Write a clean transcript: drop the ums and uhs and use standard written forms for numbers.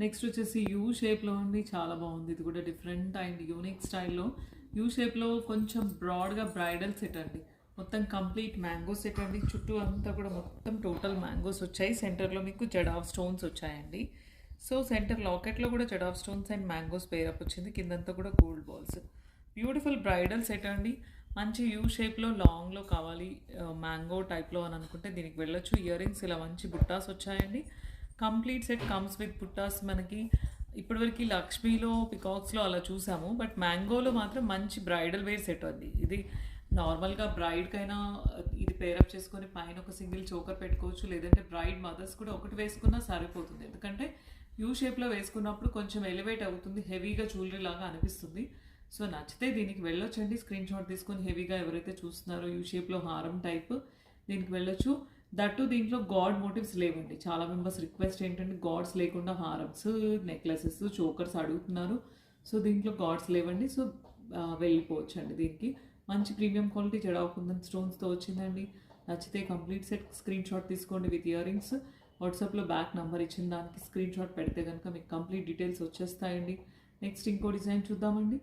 Next వచ్చేసి you షేప్లో ఉంది, చాలా బాగుంది. ఇది కూడా డిఫరెంట్ అండ్ యూనిక్ స్టైల్లో యూ షేప్లో కొంచెం బ్రాడ్గా బ్రైడల్ సెట్ అండి. మొత్తం కంప్లీట్ మ్యాంగో సెట్ అండి. చుట్టూ అంతా కూడా మొత్తం టోటల్ మ్యాంగోస్ వచ్చాయి. సెంటర్లో మీకు జడ్ ఆఫ్ స్టోన్స్ వచ్చాయండి. సో సెంటర్ లాకెట్లో కూడా Z of stones and mangoes pair up వచ్చింది. కిందంతా కూడా gold balls. Beautiful bridal set అండి. మంచి యూ షేప్లో లాంగ్లో కావాలి, మ్యాంగో టైప్లో అని అనుకుంటే దీనికి వెళ్ళొచ్చు. ఇయర్ రింగ్స్ ఇలా మంచి బుట్టాస్ వచ్చాయండి. కంప్లీట్ సెట్ కమ్స్ విత్ బుట్టాస్. మనకి ఇప్పటివరకు లక్ష్మీలో పికాక్స్లో అలా చూసాము, బట్ మ్యాంగోలో మాత్రం మంచి బ్రైడల్ వేర్ సెట్ అండి. ఇది నార్మల్గా బ్రైడ్కైనా ఇది పేరప్ చేసుకొని పైన ఒక సింగిల్ చోకర్ పెట్టుకోవచ్చు, లేదంటే బ్రైడ్ మదర్స్ కూడా ఒకటి వేసుకున్నా సరిపోతుంది. ఎందుకంటే యూ షేప్లో వేసుకున్నప్పుడు కొంచెం ఎలివేట్ అవుతుంది, హెవీగా జ్యువెలరీ లాగా అనిపిస్తుంది. సో నచ్చితే దీనికి వెళ్ళొచ్చండి. స్క్రీన్ షాట్ తీసుకొని హెవీగా ఎవరైతే చూస్తున్నారో యూ షేప్లో హారం టైప్ దీనికి వెళ్ళొచ్చు. దట్టు దీంట్లో గాడ్ మోటివ్స్ లేవండి. చాలా మెంబర్స్ రిక్వెస్ట్ ఏంటంటే గాడ్స్ లేకుండా హారమ్స్, నెక్లెసెస్, చోకర్స్ అడుగుతున్నారు. సో దీంట్లో గాడ్స్ లేవండి. సో వెళ్ళిపోవచ్చు అండి. దీనికి మంచి ప్రీమియం క్వాలిటీ జడా కుందన్ స్టోన్స్తో వచ్చిందండి. నచ్చితే కంప్లీట్ సెట్ స్క్రీన్ షాట్ తీసుకోండి విత్ ఇయర్ రింగ్స్. వాట్సాప్లో బ్యాక్ నెంబర్ ఇచ్చిన దానికి స్క్రీన్ షాట్ పెడితే కనుక మీకు కంప్లీట్ డీటెయిల్స్ వచ్చేస్తాయండి. నెక్స్ట్ ఇంకో డిజైన్ చూద్దామండి.